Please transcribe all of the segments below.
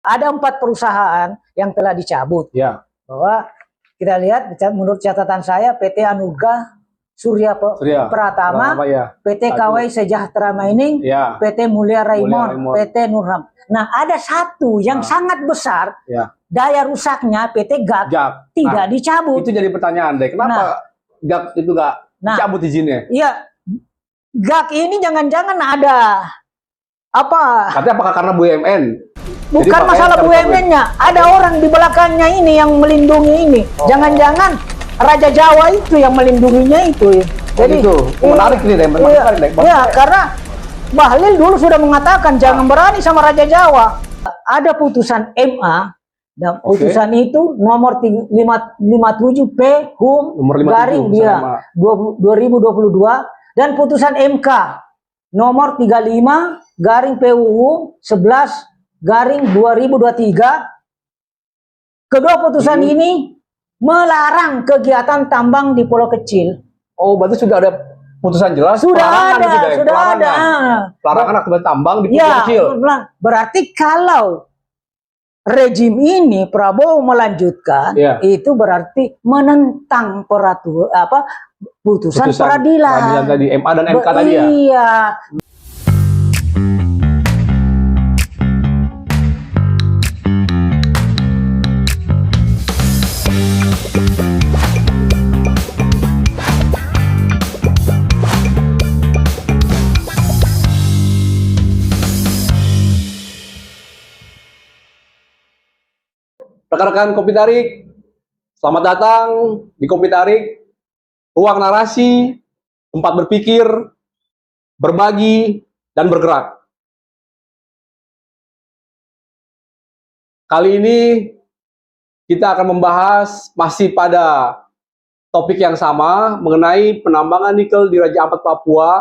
Ada 4 perusahaan yang telah dicabut. Ya. Bahwa kita lihat menurut catatan saya PT Anugrah Surya Pratama, ya. PT KW Sejahtera Mining, ya. PT Mulia Raymond, PT Nurham. Nah, ada satu yang sangat besar, daya rusaknya PT GAK tidak dicabut. Itu jadi pertanyaan deh, kenapa GAK itu nggak dicabut izinnya? Iya, GAK ini jangan-jangan ada apa? Katanya apakah karena BUMN? Bukan masalah BUMN-nya, ada orang di belakangnya ini yang melindungi ini. Jangan-jangan Raja Jawa itu yang melindunginya itu. Jadi itu menarik nih, ya, karena Bahlil dulu sudah mengatakan jangan berani sama Raja Jawa. Ada putusan MA, dan putusan itu nomor 557 P HUM garing dia 2022, dan putusan MK nomor 35 garing PUU 11 garing 2023. Kedua putusan ini melarang kegiatan tambang di pulau kecil. Oh, berarti sudah ada putusan jelas? Sudah ada. Larangan aktivitas tambang di pulau kecil. Berarti kalau rejim ini Prabowo melanjutkan, itu berarti menentang putusan peradilan tadi, MA dan MK tadi ya? Iya. Rekan-rekan Kopi Tarik, selamat datang di Kopi Tarik, ruang narasi, tempat berpikir, berbagi, dan bergerak. Kali ini kita akan membahas masih pada topik yang sama mengenai penambangan nikel di Raja Ampat, Papua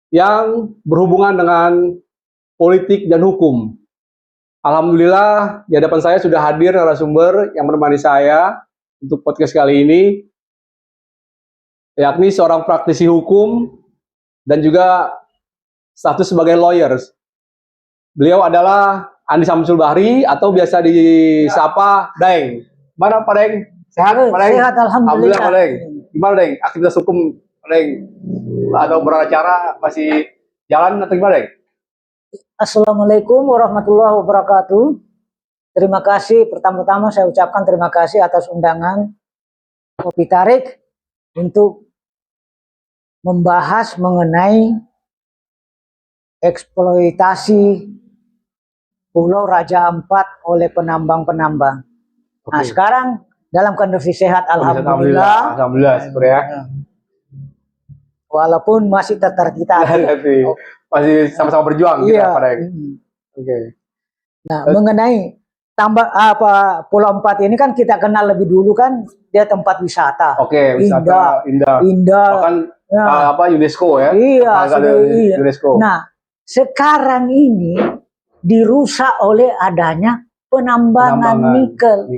yang berhubungan dengan politik dan hukum. Alhamdulillah, di hadapan saya sudah hadir narasumber yang menemani saya untuk podcast kali ini, yakni seorang praktisi hukum dan juga status sebagai lawyers. Beliau adalah Andi Samsul Bahri atau biasa disapa Daeng. Mana Pak Daeng? Sehat Pak Daeng? Sehat, alhamdulillah. Pak Daeng. Gimana Daeng? Aktivitas hukum Daeng atau beracara masih jalan atau gimana Daeng? Assalamualaikum warahmatullahi wabarakatuh. Terima kasih, pertama-tama saya ucapkan terima kasih atas undangan Kopi Tarik untuk membahas mengenai eksploitasi Pulau Raja Ampat oleh penambang-penambang. Nah, sekarang dalam kondisi sehat, alhamdulillah. Alhamdulillah, ya. Walaupun masih kita masih sama-sama berjuang kita pada. Nah, mengenai Pulau Ampat ini kan kita kenal lebih dulu kan dia tempat wisata. Wisata indah. Bahkan UNESCO ya. Iya. UNESCO. Nah, sekarang ini dirusak oleh adanya penambangan nikel.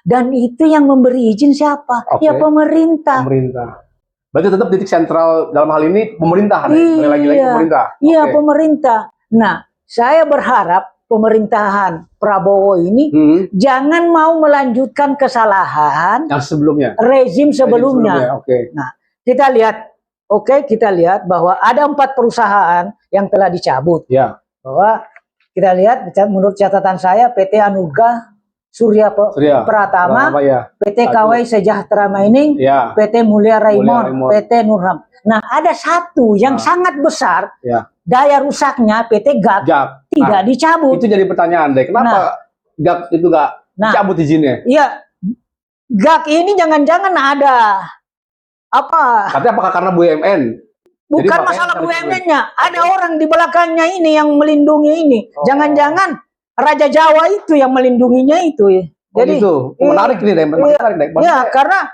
Dan itu yang memberi izin siapa? Ya pemerintah. Berarti tetap titik sentral dalam hal ini pemerintah, lagi-lagi pemerintah. Iya, pemerintah. Nah, saya berharap pemerintahan Prabowo ini jangan mau melanjutkan kesalahan yang sebelumnya, rezim sebelumnya. Nah, kita lihat bahwa ada 4 perusahaan yang telah dicabut. Bahwa kita lihat menurut catatan saya PT Anugrah Surya Pratama, PT KW Sejahtera Mining, PT Mulia Raymond, PT Nurham. Nah, ada satu yang sangat besar, daya rusaknya PT GAK tidak dicabut. Itu jadi pertanyaan deh, kenapa GAK itu nggak dicabut izinnya? Iya, GAK ini jangan-jangan ada apa? Katanya apakah karena BUMN? Bukan masalah BUMN-nya, ada orang di belakangnya ini yang melindungi ini. Jangan-jangan Raja Jawa itu yang melindunginya itu. Jadi itu menarik nih, ya, karena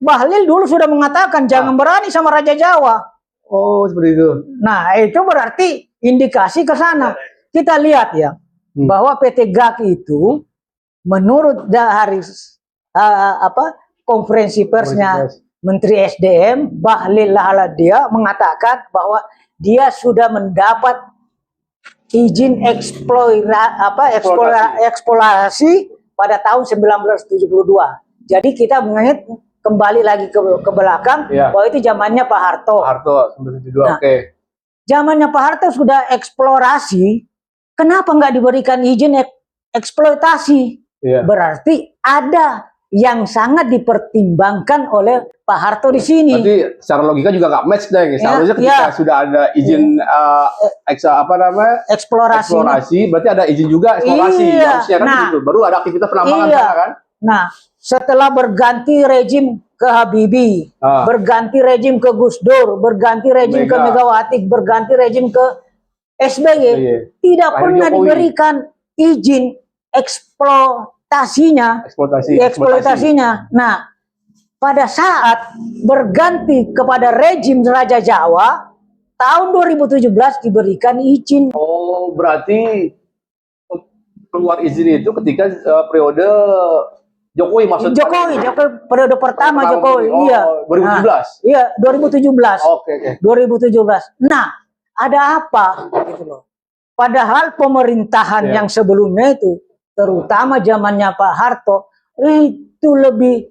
Bahlil dulu sudah mengatakan jangan berani sama Raja Jawa. Oh, seperti itu. Nah, itu berarti indikasi ke sana. Kita lihat ya, bahwa PT GAK itu menurut dari konferensi persnya Menteri SDM Bahlil Lahadalia mengatakan bahwa dia sudah mendapat izin eksplorasi pada tahun 1972. Jadi kita mengingat kembali lagi ke belakang bahwa itu zamannya Pak Harto. Pak Harto 1972. Nah, zamannya Pak Harto sudah eksplorasi, kenapa nggak diberikan izin eksploitasi? Berarti ada yang sangat dipertimbangkan oleh Pak Harto di sini. Berarti secara logika juga nggak match deh. Seharusnya ketika sudah ada izin eksplorasi, berarti ada izin juga eksplorasi. Harusnya kan gitu. Baru ada aktivitas penambangan sana kan. Nah, setelah berganti rejim ke Habibie, berganti rejim ke Gus Dur, berganti rejim ke Megawati, berganti rejim ke SBY, tidak pernah diberikan izin eksploitasinya. Nah, pada saat berganti kepada rejim Raja Jawa, tahun 2017 diberikan izin. Oh, berarti keluar izin itu ketika periode Jokowi maksudnya? Jokowi periode pertama Jokowi. 2017. Iya, 2017. Oke. 2017. Nah, ada apa gitu loh. Padahal pemerintahan yang sebelumnya itu, terutama zamannya Pak Harto, itu lebih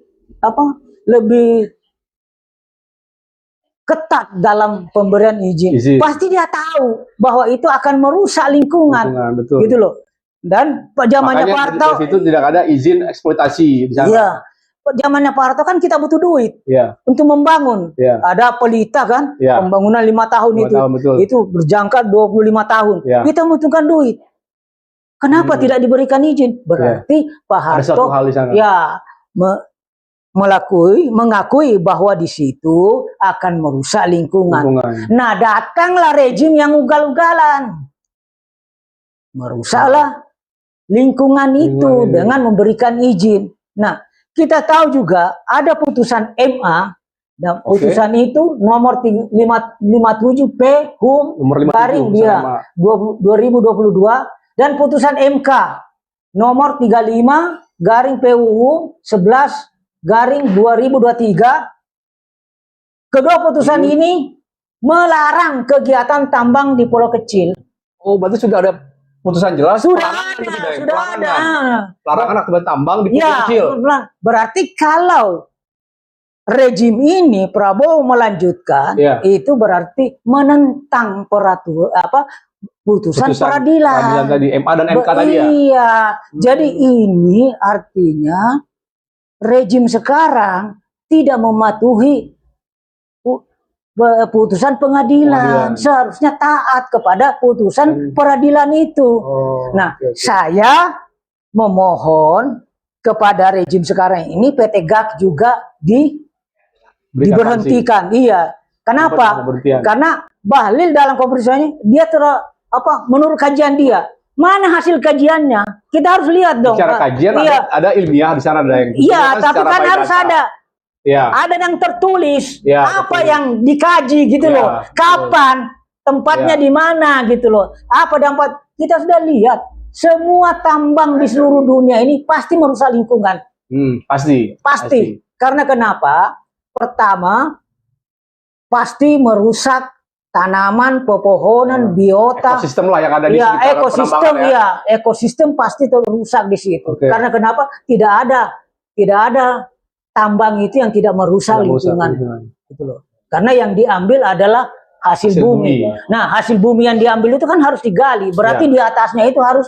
ketat dalam pemberian izin. Pasti dia tahu bahwa itu akan merusak lingkungan. Betul. Gitu loh. Dan zamannya Pak Harto itu tidak ada izin eksploitasi di sana. Iya. Zamannya Pak Harto kan kita butuh duit untuk membangun. Ada pelita kan, pembangunan 5 tahun itu berjangka 25 tahun. Kita membutuhkan duit. Kenapa tidak diberikan izin? Berarti Pak Harto mengakui bahwa di situ akan merusak lingkungan. Nah, datanglah rejim yang ugal-ugalan, merusaklah lingkungan itu dengan memberikan izin. Nah, kita tahu juga ada putusan MA, dan putusan itu nomor 557 P HUM garing 2022, dan putusan MK nomor 35 garing PUU 11 garing 2023. Kedua putusan ini melarang kegiatan tambang di pulau kecil. Oh, berarti sudah ada putusan jelas? Sudah ada. Larangan aktivitas tambang di pulau kecil. Berarti kalau rejim ini Prabowo melanjutkan, itu berarti menentang putusan peradilan tadi, MA dan MK tadi ya? Iya. Jadi ini artinya rejim sekarang tidak mematuhi putusan pengadilan. Seharusnya taat kepada putusan peradilan itu. Saya memohon kepada rejim sekarang ini, PT GAK juga diberhentikan. Iya. Kenapa? Karena Bahlil dalam komposisinya dia menurut kajian dia, mana hasil kajiannya? Kita harus lihat dong. Secara kajian ada ilmiah di sana, ada yang tapi kan harus ada. Ada yang tertulis apa yang dikaji gitu loh. Kapan, tempatnya di mana gitu loh. Apa dampak? Kita sudah lihat semua tambang di seluruh dunia ini pasti merusak lingkungan. Pasti. Karena kenapa? Pertama, pasti merusak tanaman, pepohonan, biota, ekosistem lah yang ada di sekitar ekosistem pasti terusak di situ. Karena kenapa? Tidak ada tambang itu yang tidak merusak lingkungan. Gitu loh. Karena yang diambil adalah hasil bumi. Nah, hasil bumi yang diambil itu kan harus digali. Berarti di atasnya itu harus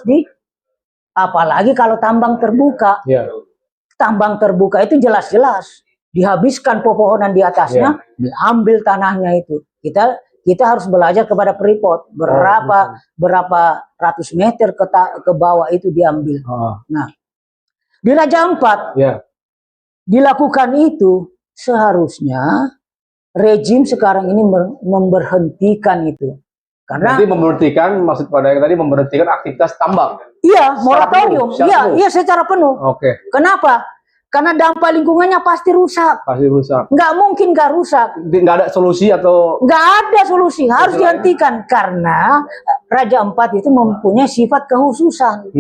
apalagi kalau tambang terbuka. Tambang terbuka itu jelas-jelas dihabiskan pepohonan di atasnya, diambil tanahnya itu. Kita harus belajar kepada Freeport berapa ratus meter ke bawah itu diambil. Nah, di Raja Ampat dilakukan itu, seharusnya rejim sekarang ini memberhentikan itu. Karena nanti memberhentikan, maksud pada yang tadi memberhentikan aktivitas tambang. Iya, moratorium. Iya, secara penuh. Kenapa? Karena dampak lingkungannya pasti rusak. Nggak mungkin nggak rusak. Nggak ada solusi atau? Nggak ada solusi. Harus dihentikan. Karena Raja Ampat itu mempunyai sifat kekhususan.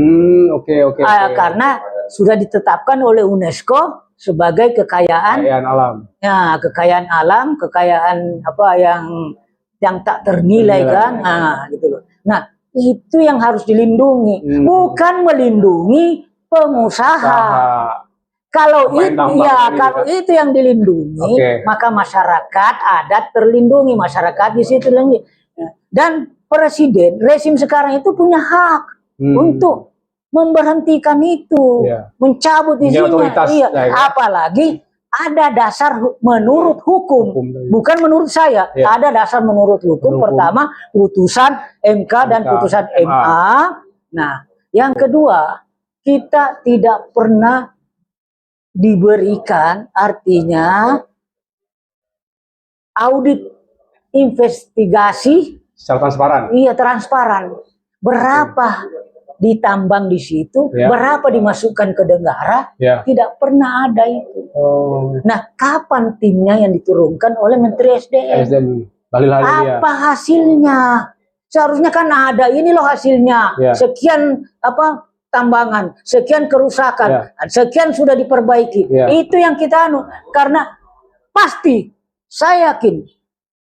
Karena sudah ditetapkan oleh UNESCO sebagai kekayaan alam. Ya, kekayaan alam, kekayaan yang tak ternilai kan. Nah, gitu loh. Nah, Itu yang harus dilindungi, bukan melindungi pengusaha. Kalau itu kalau itu yang dilindungi, maka masyarakat adat terlindungi, masyarakat di situ lagi. Dan presiden rezim sekarang itu punya hak untuk memberhentikan itu, mencabut izinnya. Apalagi ada dasar menurut hukum, bukan menurut saya. Ada dasar menurut hukum. Pertama, putusan MK dan putusan MA. Nah, yang kedua, kita tidak pernah diberikan, artinya audit investigasi secara transparan. Iya, transparan. Berapa ditambang di situ, berapa dimasukkan ke negara, tidak pernah ada itu. Nah, kapan timnya yang diturunkan oleh Menteri SDM? Apa hasilnya? Seharusnya kan ada, ini loh hasilnya. Sekian tambangan, sekian kerusakan, sekian sudah diperbaiki. Itu yang kita karena pasti saya yakin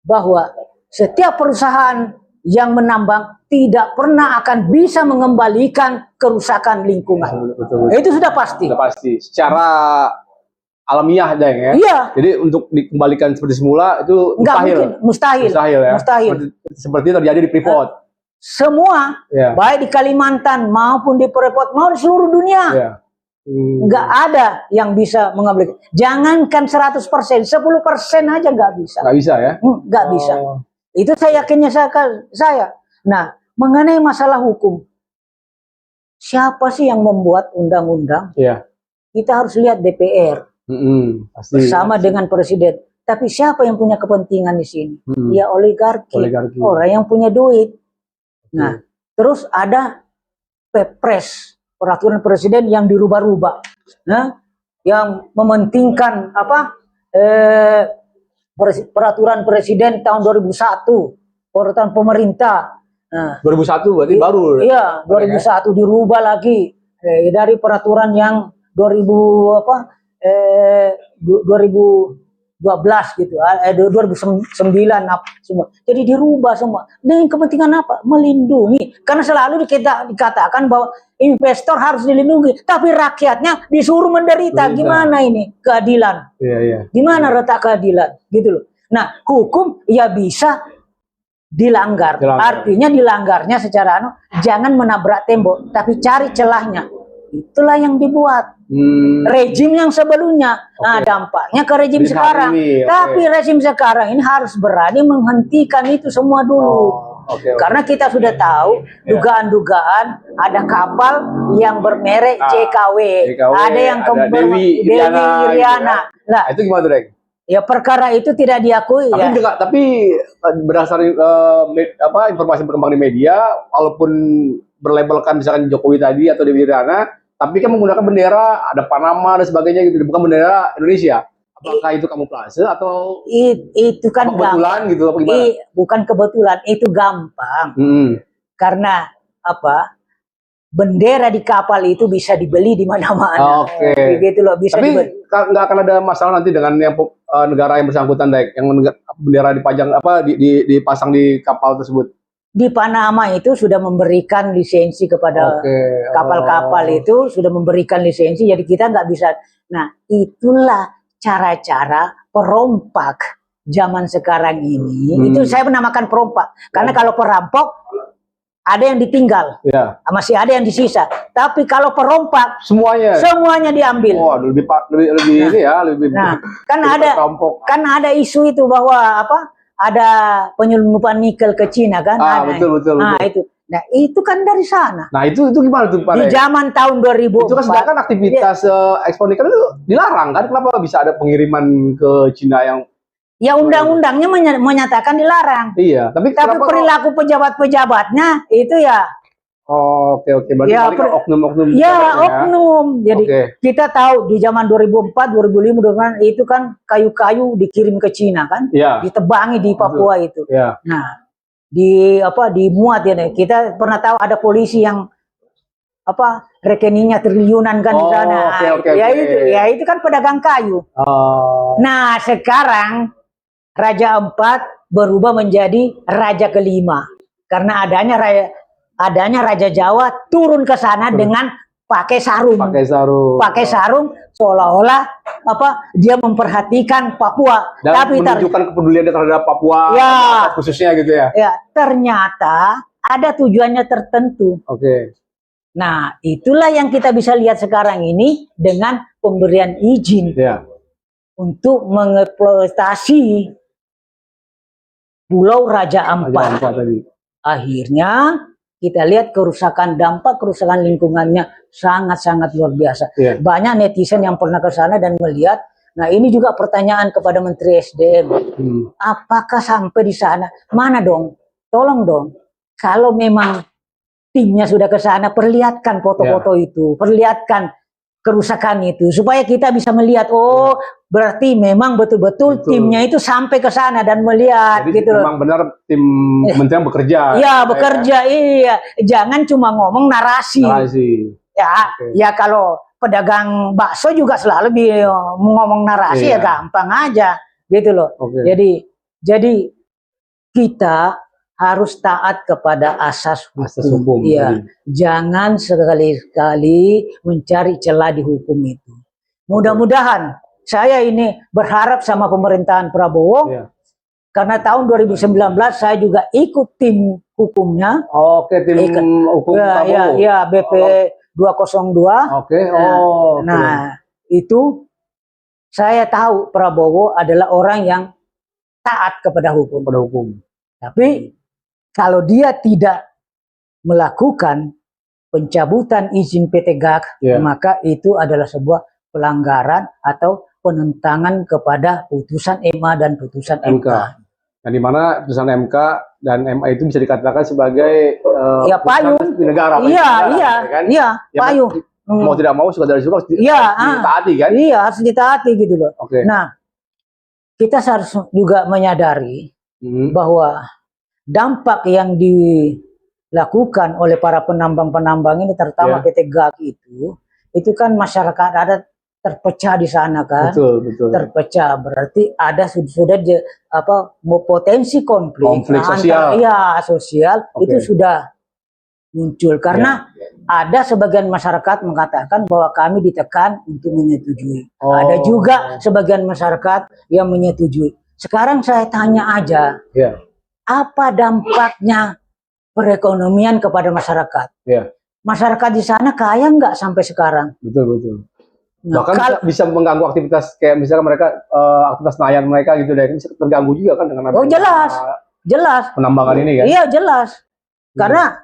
bahwa setiap perusahaan yang menambang tidak pernah akan bisa mengembalikan kerusakan lingkungan. Itu sudah pasti. Sudah pasti. Secara alamiah aja ya. Iya. Jadi untuk dikembalikan seperti semula itu mustahil. Mustahil. Seperti terjadi di Freeport. Semua, baik di Kalimantan maupun di Freeport, mau di seluruh dunia, nggak ada yang bisa mengambil. Jangankan 100%, 10% aja nggak bisa. Nggak bisa ya? Nggak bisa. Itu saya yakinnya saya. Nah, mengenai masalah hukum, siapa sih yang membuat undang-undang? Kita harus lihat DPR bersama dengan Presiden. Tapi siapa yang punya kepentingan di sini? Ya oligarki. Orang yang punya duit. Nah, terus ada Perpres, peraturan presiden yang dirubah-rubah, yang mementingkan peraturan presiden tahun 2001, peraturan pemerintah. 2001 berarti baru. Iya, 2001 dirubah lagi dari peraturan yang 2012 gitu, 2009 semua. Jadi dirubah semua. Dengan kepentingan apa? Melindungi. Karena selalu dikatakan bahwa investor harus dilindungi, tapi rakyatnya disuruh menderita. Gimana ini keadilan? Gimana letak keadilan? Gitu loh. Nah, hukum ya bisa dilanggar. Artinya dilanggarnya secara jangan menabrak tembok, tapi cari celahnya. Itulah yang dibuat rejim yang sebelumnya. Nah, dampaknya ke rejim sekarang. Tapi rejim sekarang ini harus berani menghentikan itu semua dulu. Karena kita sudah tahu dugaan-dugaan ada kapal yang bermerek JKW, ada yang Dewi Iriana. Nah, itu gimana, Reng? Ya, perkara itu tidak diakui. Tapi berdasarkan informasi berkembang di media, walaupun berlabelkan misalkan Jokowi tadi atau Dewi Iriana, tapi kan menggunakan bendera, ada Panama dan sebagainya gitu, bukan bendera Indonesia. Apakah itu kamuflase atau itu kan kebetulan gitu? Apa gimana? Bukan kebetulan, itu gampang. Karena bendera di kapal itu bisa dibeli di mana-mana. Gitu loh, bisa tapi dibeli. Nggak akan ada masalah nanti dengan yang negara yang bersangkutan, yang bendera dipajang dipasang di kapal tersebut. Di Panama itu sudah memberikan lisensi kepada kapal-kapal itu sudah memberikan lisensi, jadi kita nggak bisa. Nah, itulah cara-cara perompak zaman sekarang ini. Itu saya menamakan perompak, karena kalau perampok ada yang ditinggal, masih ada yang disisa. Tapi kalau perompak semuanya diambil. Lebih kan ada isu itu bahwa ada penyelundupan nikel ke Cina kan? Betul. Nah, itu kan dari sana. Nah, itu gimana tuh, Pak? Di zaman tahun 2004. Itu kan sedangkan aktivitas ekspor nikel itu dilarang kan? Kenapa bisa ada pengiriman ke Cina yang? Ya, undang-undangnya menyatakan dilarang. Iya, tapi perilaku pejabat-pejabatnya itu ya. Berarti oknum-oknum. Oknum. Jadi kita tahu di zaman 2004, 2005 itu kan kayu-kayu dikirim ke Cina kan, ditebangi di Papua itu. Nah, dimuat ya. Kita pernah tahu ada polisi yang rekeningnya triliunan kan di sana. Itu kan pedagang kayu. Nah, sekarang Raja 4 berubah menjadi Raja ke-5 karena adanya adanya Raja Jawa turun ke sana dengan pakai sarung. Pakai sarung seolah-olah dia memperhatikan Papua. Dan tapi menunjukkan kepeduliannya terhadap Papua ya, khususnya gitu ya. Ya, ternyata ada tujuannya tertentu. Oke. Nah, itulah yang kita bisa lihat sekarang ini dengan pemberian izin untuk mengeksploitasi Pulau Raja Ampat. Akhirnya kita lihat dampak kerusakan lingkungannya sangat-sangat luar biasa. Banyak netizen yang pernah ke sana dan melihat. Nah, ini juga pertanyaan kepada Menteri SDM. Apakah sampai di sana? Mana dong? Tolong dong. Kalau memang timnya sudah ke sana, perlihatkan foto-foto itu, perlihatkan kerusakan itu, supaya kita bisa melihat, oh berarti memang betul-betul timnya itu sampai ke sana dan melihat. Jadi gitu. Memang benar tim kementerian bekerja. Iya, bekerja, iya. Jangan cuma ngomong narasi. Ya, ya kalau pedagang bakso juga selalu ngomong narasi, ya gampang aja, gitu loh. Jadi kita harus taat kepada asas hukum. Ya, jangan sekali-kali mencari celah di hukum itu. Mudah-mudahan saya ini berharap sama pemerintahan Prabowo, karena tahun 2019 saya juga ikut tim hukumnya. Tim hukum Prabowo. Ya, BP 202. Nah, itu saya tahu Prabowo adalah orang yang taat kepada hukum. Tapi kalau dia tidak melakukan pencabutan izin PT GAK, maka itu adalah sebuah pelanggaran atau penentangan kepada putusan MA dan putusan MK. Yang dimana putusan MK dan MA itu bisa dikatakan sebagai payung negara. Payung. Mau tidak mau sudah dari harus ditaati kan? Iya, harus ditaati gitu loh. Nah, kita harus juga menyadari bahwa dampak yang dilakukan oleh para penambang-penambang ini, terutama PT GAK itu kan masyarakat ada terpecah di sana kan. Betul. Terpecah berarti ada sudah potensi konflik sosial itu sudah muncul karena ada sebagian masyarakat mengatakan bahwa kami ditekan untuk menyetujui. Ada juga sebagian masyarakat yang menyetujui. Sekarang saya tanya aja, apa dampaknya perekonomian kepada masyarakat? Masyarakat di sana kaya nggak sampai sekarang? Betul. Nah, bahkan bisa mengganggu aktivitas kayak misalnya mereka aktivitas nelayan mereka gitu deh, bisa terganggu juga kan dengan jelas penambangan ini kan? Iya jelas. Karena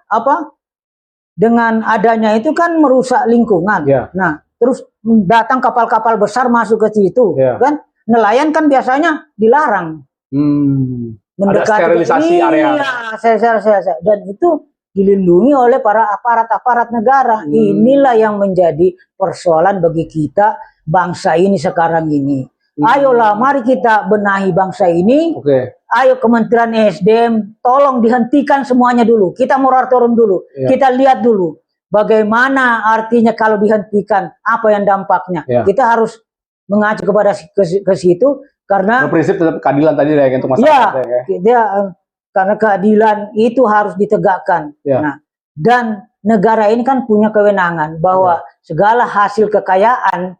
dengan adanya itu kan merusak lingkungan. Nah, terus datang kapal-kapal besar masuk ke situ, kan? Nelayan kan biasanya dilarang. Mendekati sterilisasi area. Dan itu dilindungi oleh para aparat negara. Inilah yang menjadi persoalan bagi kita bangsa ini sekarang ini. Ayolah, mari kita benahi bangsa ini. Ayo Kementerian SDM, tolong dihentikan semuanya dulu. Kita moratorium dulu. Kita lihat dulu bagaimana artinya kalau dihentikan, apa yang dampaknya. Kita harus mengacu kepada ke situ. Karena prinsip tetap keadilan tadi ya untuk masyarakat. Karena keadilan itu harus ditegakkan. Nah, dan negara ini kan punya kewenangan bahwa segala hasil kekayaan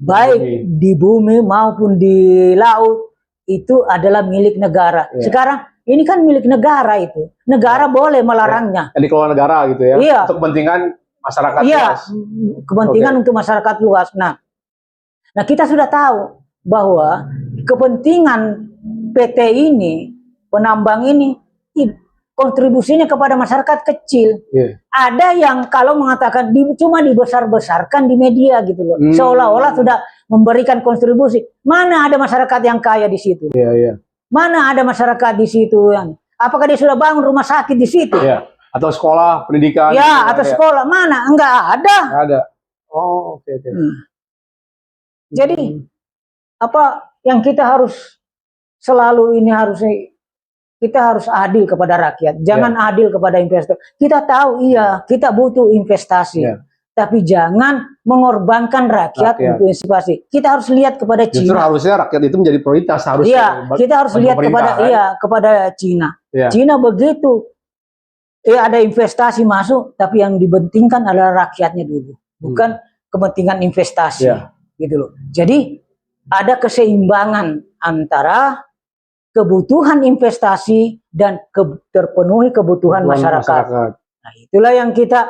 baik di bumi maupun di laut itu adalah milik negara. Sekarang ini kan milik negara itu. Negara boleh melarangnya. Yang dikelola negara gitu ya. Untuk kepentingan masyarakat luas. Kepentingan untuk masyarakat luas. Nah, kita sudah tahu bahwa kepentingan PT ini, penambang ini, kontribusinya kepada masyarakat kecil. Ada yang kalau mengatakan cuma dibesar-besarkan di media gitu loh, seolah-olah sudah memberikan kontribusi. Mana ada masyarakat yang kaya di situ? Mana ada masyarakat di situ yang? Apakah dia sudah bangun rumah sakit di situ? Atau sekolah, pendidikan? Atau sekolah mana? Enggak ada. Ada. Oke. Jadi apa yang kita harus selalu ini kita harus adil kepada rakyat, jangan adil kepada investor. Kita tahu kita butuh investasi, tapi jangan mengorbankan rakyat untuk investasi. Kita harus lihat kepada Cina. Justru harusnya rakyat itu menjadi prioritas harusnya. Kita harus lihat kepada Cina. Cina begitu ada investasi masuk, tapi yang dipentingkan adalah rakyatnya dulu, bukan kepentingan investasi, gitu loh. Jadi ada keseimbangan antara kebutuhan investasi dan terpenuhi kebutuhan masyarakat. Nah, itulah yang kita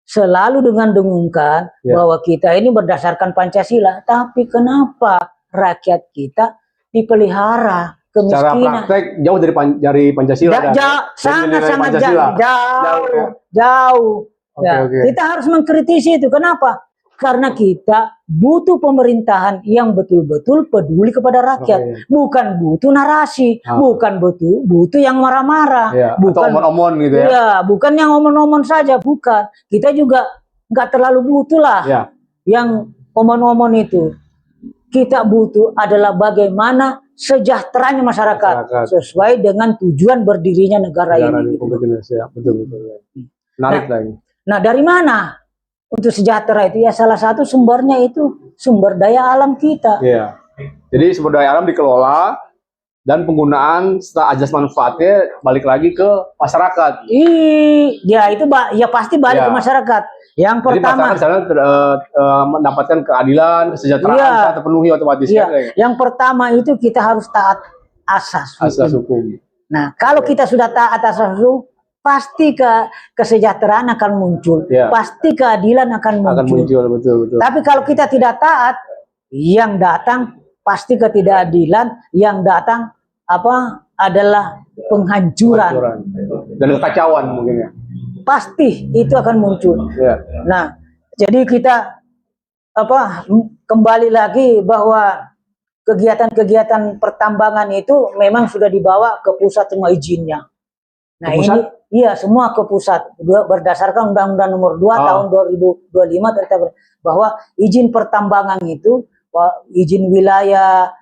selalu dengungkan bahwa kita ini berdasarkan Pancasila, tapi kenapa rakyat kita dipelihara kemiskinan? Secara praktek jauh dari Pancasila. Sangat jauh. Kita harus mengkritisi itu. Kenapa? Karena kita butuh pemerintahan yang betul-betul peduli kepada rakyat, bukan butuh narasi, bukan butuh yang marah-marah, bukan omon-omon gitu ya. Bukan yang omon-omon saja, bukan. Kita juga nggak terlalu butuh lah yang omon-omon itu. Kita butuh adalah bagaimana sejahteranya masyarakat sesuai dengan tujuan berdirinya negara ini. Betul. Menarik lagi. Nah, dari mana untuk sejahtera itu? Ya salah satu sumbernya itu sumber daya alam kita. Iya. Jadi sumber daya alam dikelola dan penggunaan setelah ajas manfaatnya balik lagi ke masyarakat. Ya itu ya pasti balik ke masyarakat. Yang pertama, jadi mendapatkan keadilan, kesejahteraan secara terpenuhi otomatis. Yang pertama itu kita harus taat asas hukum. Nah, kalau kita sudah taat asas hukum, pasti kesejahteraan akan muncul, pasti keadilan akan muncul. Betul. Tapi kalau kita tidak taat, yang datang pasti ketidakadilan, yang datang adalah penghancuran dan kekacauan mungkin ya. Pasti itu akan muncul. Nah, jadi kita kembali lagi bahwa kegiatan-kegiatan pertambangan itu memang sudah dibawa ke pusat semua izinnya. Nah, ini semua ke pusat berdasarkan Undang-Undang Nomor 2 tahun 2025 tentang bahwa izin pertambangan itu izin wilayah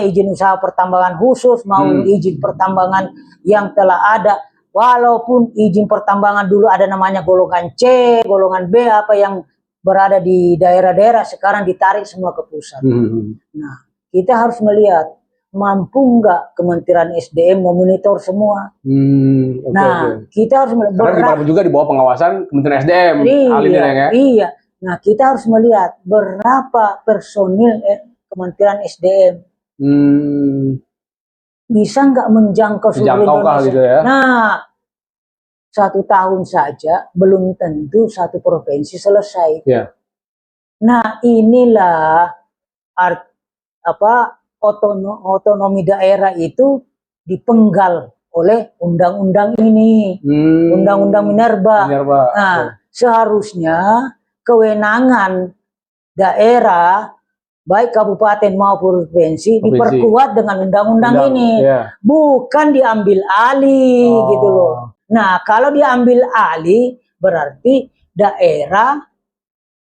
izin usaha pertambangan khusus maupun izin pertambangan yang telah ada, walaupun izin pertambangan dulu ada namanya golongan C, golongan B yang berada di daerah-daerah, sekarang ditarik semua ke pusat. Nah, kita harus melihat mampu nggak Kementerian SDM memonitor semua. Kita harus melihat. Karena juga di bawah pengawasan Kementerian SDM. Iya. Nah, kita harus melihat berapa personil Kementerian SDM. Bisa nggak menjangkau seluruh Indonesia? Gitu ya? Nah, 1 tahun saja belum tentu satu provinsi selesai. Nah, inilah otonomi daerah itu dipenggal oleh undang-undang ini, undang-undang Minerba. Nah, seharusnya kewenangan daerah baik kabupaten maupun provinsi diperkuat dengan undang-undang ini, bukan diambil alih gitu loh. Nah, kalau diambil alih berarti daerah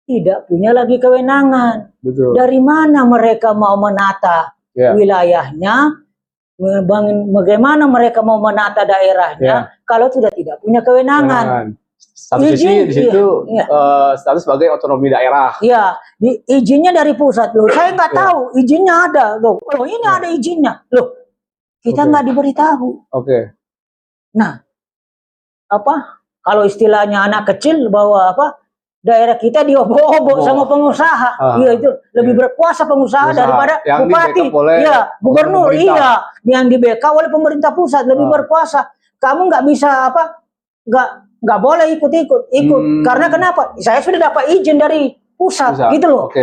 tidak punya lagi kewenangan. Dari mana mereka mau menata wilayahnya? Bagaimana mereka mau menata daerahnya kalau sudah tidak punya kewenangan? Satu sisi di situ status sebagai otonomi daerah. Izinnya dari pusat loh. Saya nggak tahu izinnya ada loh. Ini ada izinnya loh. Kita nggak diberitahu. Nah, kalau istilahnya anak kecil bahwa daerah kita diobok-obok sama pengusaha. Itu lebih berkuasa pengusaha daripada bupati, gubernur, yang di backup oleh pemerintah pusat lebih berkuasa. Kamu nggak bisa nggak boleh ikut karena kenapa? Saya sudah dapat izin dari pusat. Gitu loh.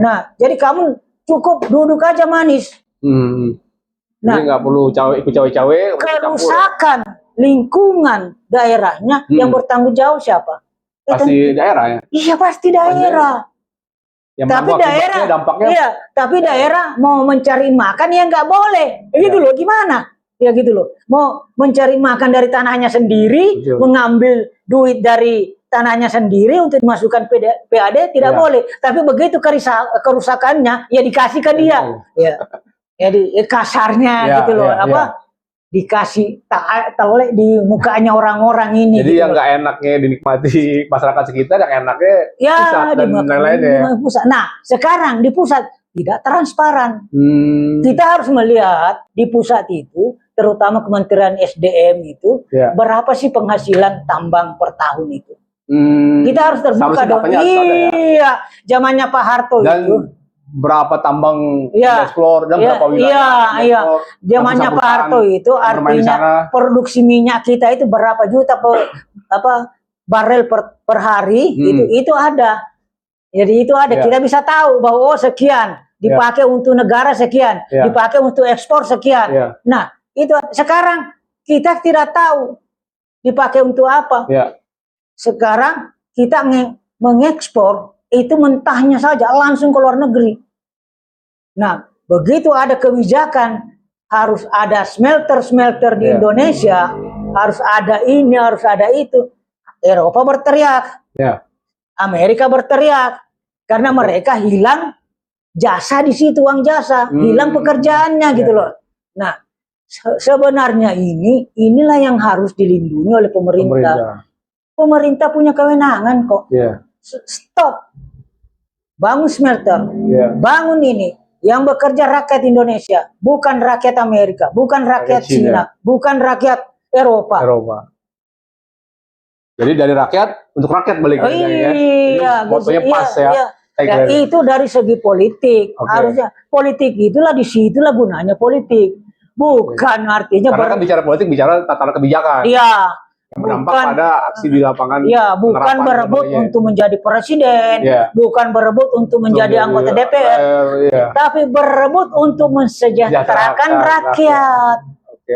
Nah, jadi kamu cukup duduk aja manis. Jadi nggak perlu ikut cawe-cawe. Kerusakan lingkungan daerahnya yang bertanggung jawab siapa? Pasti daerah ya? Iya, pasti daerah. Tapi daerah mau mencari makan ya nggak boleh. Gitu loh, gimana? Ya gitu loh. Mau mencari makan dari tanahnya sendiri, mengambil duit dari tanahnya sendiri untuk dimasukkan PAD tidak boleh. Tapi begitu kerusakannya ya dikasih ke dia. Jadi kasarnya gitu loh. Dikasih telek di mukanya orang-orang ini. Jadi gitu yang nggak enaknya dinikmati masyarakat sekitar, yang enaknya pusat dan lain-lainnya. Nah, sekarang di pusat tidak transparan. Hmm. Kita harus melihat di pusat itu, terutama Kementerian SDM itu, Ya. berapa sih penghasilan tambang per tahun itu. Kita harus terbuka Seharusnya dong. datanya harus ada ya. Iya, zamannya Pak Harto Dan itu. berapa tambang Iya. explore dan Iya, berapa wilayah iya, iya. explore, Zamannya Pak perusahaan Harto itu bermain di sana. artinya produksi minyak kita itu berapa juta barel per hari itu ada. Jadi itu ada. Ya. Kita bisa tahu bahwa sekian dipakai untuk negara sekian, dipakai untuk ekspor sekian. Ya. Nah, itu sekarang kita tidak tahu dipakai untuk apa. Ya. Sekarang kita mengekspor itu mentahnya saja langsung ke luar negeri. Nah, begitu ada kebijakan harus ada smelter di Indonesia, harus ada ini, harus ada itu. Eropa berteriak, Amerika berteriak, karena mereka hilang jasa di situ, uang jasa, hilang pekerjaannya gitu loh. Nah, sebenarnya inilah yang harus dilindungi oleh pemerintah. Pemerintah punya kewenangan kok. Stop. Bangun smelter. Bangun ini. Yang bekerja rakyat Indonesia. Bukan rakyat Amerika. Bukan rakyat Cina. Bukan rakyat Eropa. Jadi dari rakyat untuk rakyat balik. Iya. Motonya pas ya. Ya, itu dari segi politik. Harusnya politik itulah disitulah gunanya politik. Bukan artinya. Karena kan bicara politik bicara tatanan kebijakan. Iya. Yang berdampak pada aksi di lapangan. Ya, bukan berebut untuk menjadi presiden, bukan berebut untuk menjadi anggota DPR, tapi berebut untuk mensejahterakan rakyat.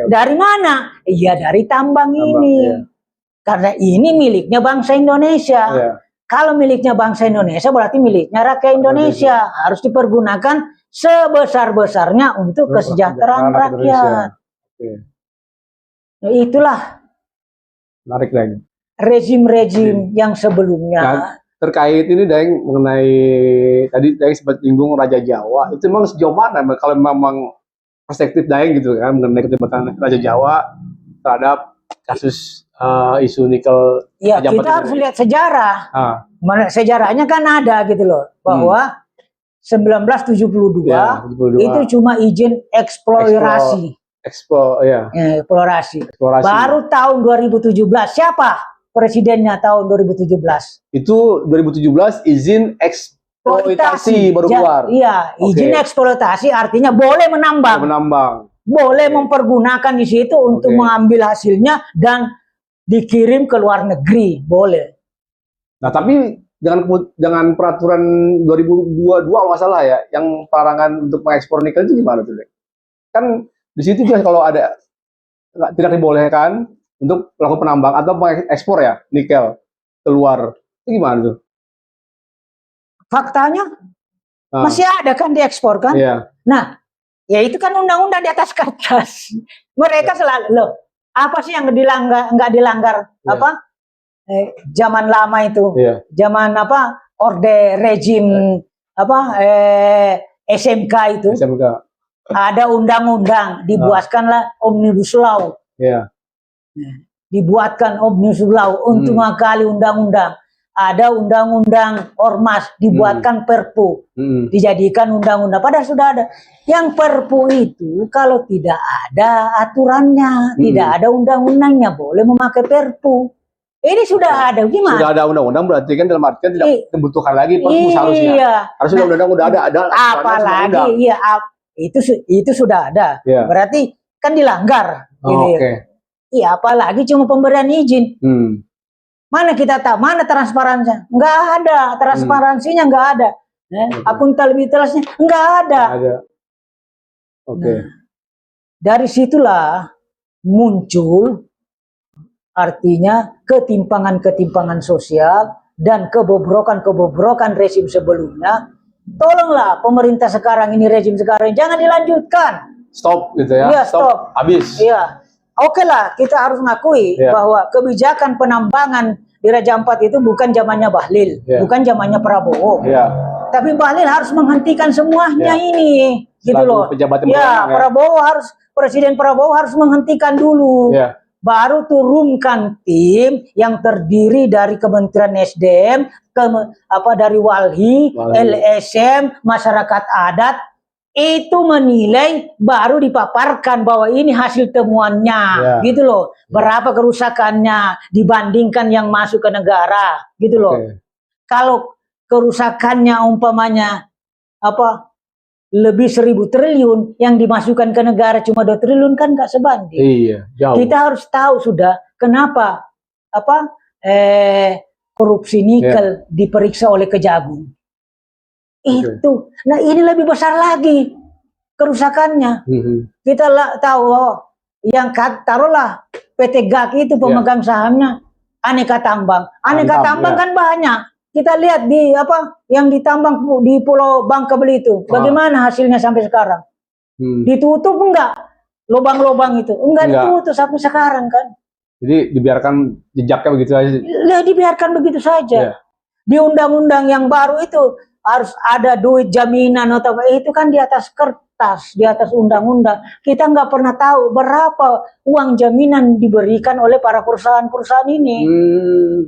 Dari mana? Iya, dari tambang ini. Karena ini miliknya bangsa Indonesia. Kalau miliknya bangsa Indonesia berarti miliknya rakyat Indonesia. Harus dipergunakan sebesar-besarnya untuk kesejahteraan rakyat. Nah, itulah menarik lagi. Rezim-rezim yang sebelumnya. Nah, terkait ini Daeng mengenai tadi Daeng sempat singgung Raja Jawa, itu memang sejauh mana kalau memang perspektif Daeng gitu kan mengenai keterlibatan Raja Jawa terhadap kasus isu nikel. Ya, kita harus lihat sejarah. Sejarahnya kan ada gitu loh, bahwa 1972 itu cuma izin eksplorasi. Eksplorasi. Baru tahun 2017 siapa presidennya tahun 2017? Itu 2017 izin eksploitasi baru keluar. Iya, izin eksploitasi artinya boleh menambang. Boleh mempergunakan di situ untuk mengambil hasilnya dan dikirim ke luar negeri, boleh. Nah, tapi dengan peraturan 2022 kalau salah ya, yang larangan untuk mengekspor nikel itu gimana tuh, Dek? Kan di situ juga kalau ada tidak dibolehkan untuk melakukan penambang atau mengekspor ya nikel keluar, itu gimana tuh? Faktanya masih ada kan diekspor kan? Nah, ya itu kan undang-undang di atas kertas. Mereka selalu loh, apa sih yang nggak dilanggar? Apa zaman lama itu? Zaman apa? Orde rejim SMK itu. Ada undang-undang, dibuatkanlah Omnibus Law. Dibuatkan Omnibus Law untuk mengakali undang-undang. Ada undang-undang Ormas, dibuatkan Perpu, dijadikan undang-undang. Padahal sudah ada. Yang Perpu itu kalau tidak ada aturannya, tidak ada undang-undangnya, boleh memakai Perpu. Ini sudah ada, gimana? Sudah ada undang-undang berarti kan dalam artian tidak dibutuhkan lagi Perpu seharusnya. Harusnya undang-undang udah ada. Apalagi, itu sudah ada. Berarti kan dilanggar. Iya, apalagi cuma pemberian izin. Mana kita tahu, mana transparansinya? Nggak ada, transparansinya nggak ada. Akuntabilitasnya nggak ada. Nah, dari situlah muncul artinya ketimpangan-ketimpangan sosial dan kebobrokan-kebobrokan rezim sebelumnya. Tolonglah pemerintah sekarang ini, rezim sekarang jangan dilanjutkan. Stop gitu ya. Iya, stop. Habis. Iya. Oke lah, kita harus ngakui bahwa kebijakan penambangan di Raja Ampat itu bukan zamannya Bahlil, bukan zamannya Prabowo. Tapi Bahlil harus menghentikan semuanya ini, gitu loh. Presiden Prabowo harus menghentikan dulu. baru turunkan tim yang terdiri dari Kementerian SDM, dari Walhi, LSM, masyarakat adat, itu menilai baru dipaparkan bahwa ini hasil temuannya, gitu loh. Berapa kerusakannya dibandingkan yang masuk ke negara, gitu loh. Kalau kerusakannya umpamanya lebih 1.000 triliun, yang dimasukkan ke negara cuma 2 triliun kan nggak sebanding. Iya, jauh. Kita harus tahu sudah kenapa korupsi nikel diperiksa oleh Kejagung. Itu. Nah, ini lebih besar lagi kerusakannya. Kita tahu yang taruhlah PT GAK itu pemegang sahamnya Aneka Tambang. Aneka Tambang kan banyak. Kita lihat di yang ditambang di Pulau Bangka Belitung. Bagaimana hasilnya sampai sekarang? Ditutup enggak? Lubang-lubang itu enggak ditutup sampai sekarang kan. Jadi dibiarkan jejaknya begitu aja. Ya, dibiarkan begitu saja. Di undang-undang yang baru itu harus ada duit jaminan atau itu kan di atas kertas, di atas undang-undang. Kita nggak pernah tahu berapa uang jaminan diberikan oleh para perusahaan-perusahaan ini.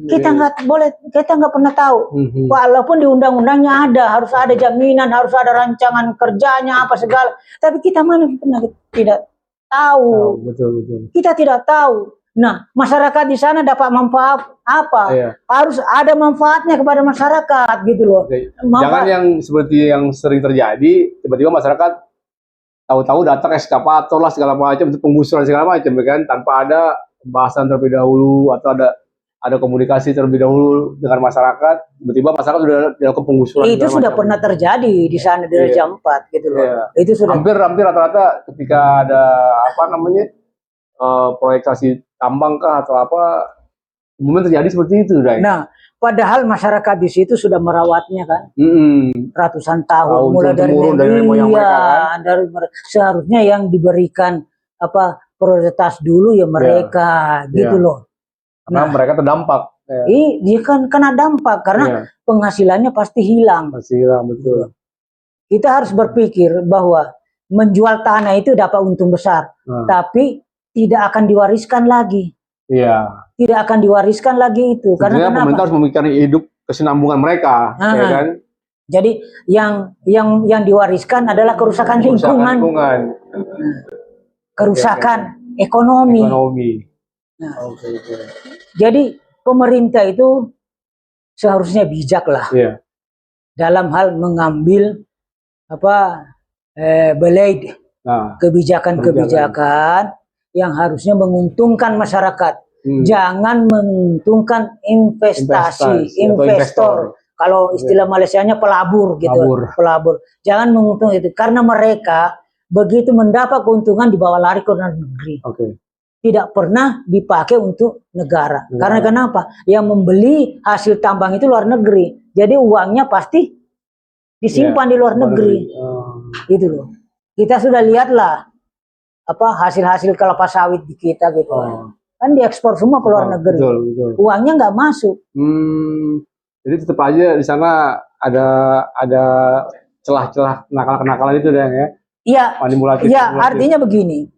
Kita nggak pernah tahu. Walaupun di undang-undangnya harus ada jaminan, harus ada rancangan kerjanya apa segala. Tapi kita mana pernah tidak tahu. Betul. Kita tidak tahu. Nah, masyarakat di sana dapat manfaat apa? Harus ada manfaatnya kepada masyarakat, gitu loh. Jangan yang seperti yang sering terjadi, tiba-tiba masyarakat tahu-tahu datang eskavator lah segala macam untuk penggusuran segala macam, kan? Tanpa ada pembahasan terlebih dahulu atau ada komunikasi terlebih dahulu dengan masyarakat, tiba-tiba masyarakat sudah dilakukan penggusuran. Itu sudah pernah terjadi di sana di Raja Ampat, gitu loh. Itu sudah hampir rata-rata ketika ada proyektasi tambang kah atau apa, umumnya terjadi seperti itu, Dai. Nah, padahal masyarakat di situ sudah merawatnya kan, ratusan tahun, mulai dari moyang mereka kan. Seharusnya yang diberikan prioritas dulu ya mereka, gitu loh. Karena mereka terdampak. Dia kan kena dampak karena penghasilannya pasti hilang. Pasti hilang, betul. Kita harus berpikir bahwa menjual tanah itu dapat untung besar, tapi tidak akan diwariskan lagi. Tidak akan diwariskan lagi itu. Karena pemerintah harus memikirkan hidup kesinambungan mereka, ya kan? Jadi yang diwariskan adalah kerusakan lingkungan. Kerusakan ekonomi. Nah, jadi pemerintah itu seharusnya bijak lah dalam hal mengambil kebijakan-kebijakan yang harusnya menguntungkan masyarakat, jangan menguntungkan investor. Kalau istilah Malaysianya pelabur gitu, pelabur. Jangan menguntungkan itu karena mereka begitu mendapat keuntungan dibawa lari ke luar negeri. Tidak pernah dipakai untuk negara. Karena kenapa? Yang membeli hasil tambang itu luar negeri. Jadi uangnya pasti disimpan di luar negeri. Gitu loh. Kita sudah lihatlah hasil-hasil kelapa sawit di kita gitu. Kan diekspor semua ke luar negeri. Betul. Uangnya nggak masuk. Jadi tetap aja di sana ada celah-celah kenakalan itu ya. Iya. Artinya begini.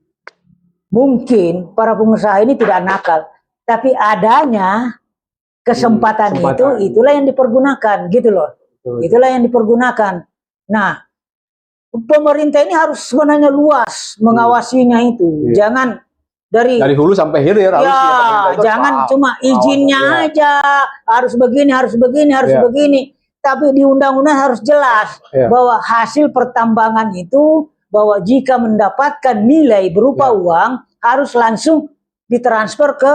Mungkin para pengusaha ini tidak nakal, tapi adanya kesempatan itulah yang dipergunakan, gitu loh. Itulah yang dipergunakan. Nah, pemerintah ini harus sebenarnya luas mengawasinya itu. Jangan dari hulu sampai hilir. Jangan cuma izinnya aja, harus begini, harus begini. Tapi di undang-undang harus jelas bahwa hasil pertambangan itu, bahwa jika mendapatkan nilai berupa uang, harus langsung ditransfer ke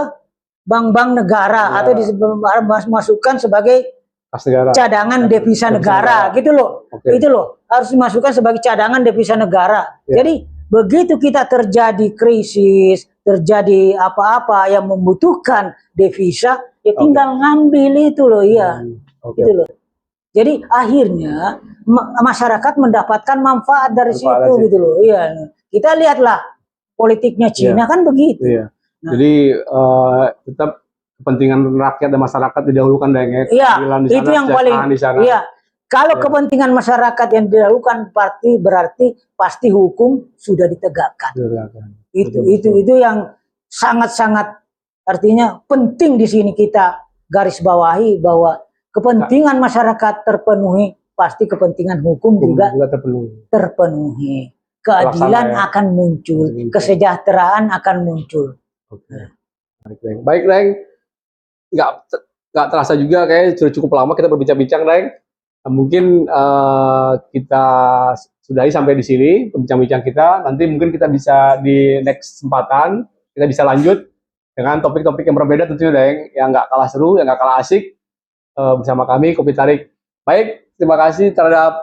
bank-bank negara atau dimasukkan sebagai cadangan devisa negara, gitu loh. Itu loh, harus dimasukkan sebagai cadangan devisa negara. Jadi begitu kita terjadi krisis, terjadi apa-apa yang membutuhkan devisa, ya tinggal ngambil itu loh, gitu loh. Jadi akhirnya masyarakat mendapatkan manfaat dari situ, gitu loh. Kita lihatlah politiknya Cina kan begitu. Jadi tetap kepentingan rakyat dan masyarakat didahulukan, itu yang paling. Kalau kepentingan masyarakat yang didahulukan berarti pasti hukum sudah ditegakkan. Itu yang sangat-sangat artinya penting di sini kita garis bawahi bahwa kepentingan masyarakat terpenuhi, pasti kepentingan hukum juga terpenuhi. Keadilan ya. akan muncul, kesejahteraan akan muncul. Oke. Baik, Reng. Nggak terasa juga kayak sudah cukup lama kita berbincang-bincang, Reng. Mungkin kita sudahi sampai di sini bincang-bincang kita. Nanti mungkin kita bisa di next kesempatan kita bisa lanjut dengan topik-topik yang berbeda tentunya, Reng, yang nggak kalah seru, yang nggak kalah asik bersama kami Kopi Tarik. Baik, terima kasih terhadap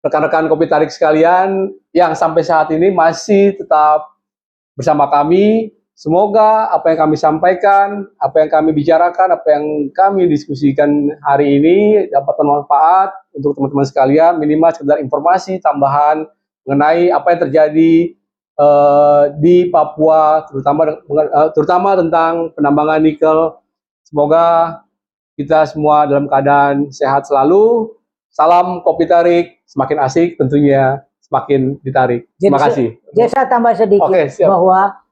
rekan-rekan Kopi Tarik sekalian yang sampai saat ini masih tetap bersama kami. Semoga apa yang kami sampaikan, apa yang kami bicarakan, apa yang kami diskusikan hari ini dapat bermanfaat untuk teman-teman sekalian, minimal sekedar informasi tambahan mengenai apa yang terjadi di Papua, terutama tentang penambangan nikel. Semoga kita semua dalam keadaan sehat selalu. Salam Kopi Tarik, semakin asik tentunya semakin ditarik. Terima kasih. Jadi saya tambah sedikit bahwa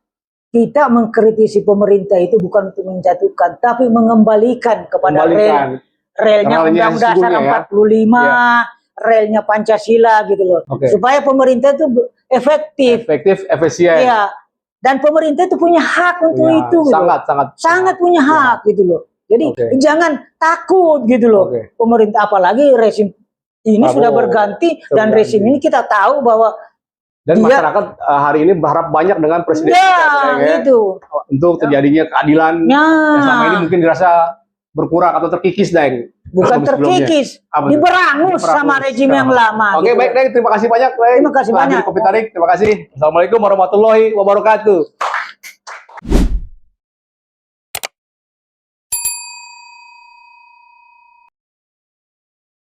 kita mengkritisi pemerintah itu bukan untuk menjatuhkan, tapi mengembalikan kepada relnya Undang Dasar 45, relnya Pancasila gitu loh. Supaya pemerintah itu efektif, efisien. Iya. Dan pemerintah itu punya hak untuk itu. Sangat punya hak gitu loh. Jadi jangan takut gitu loh. Pemerintah, apalagi rezim ini sudah berganti dan rezim ini kita tahu bahwa dan masyarakat hari ini berharap banyak dengan presiden gitu. Untuk terjadinya keadilan yang selama ini mungkin dirasa berkurang atau terkikis, Deng. Bukan terkikis, diberangus sama rezim yang lama. Oke, baik, Deng. Terima kasih banyak, Deng. Terima kasih banyak. Kopi Tarik, terima kasih. Assalamualaikum warahmatullahi wabarakatuh.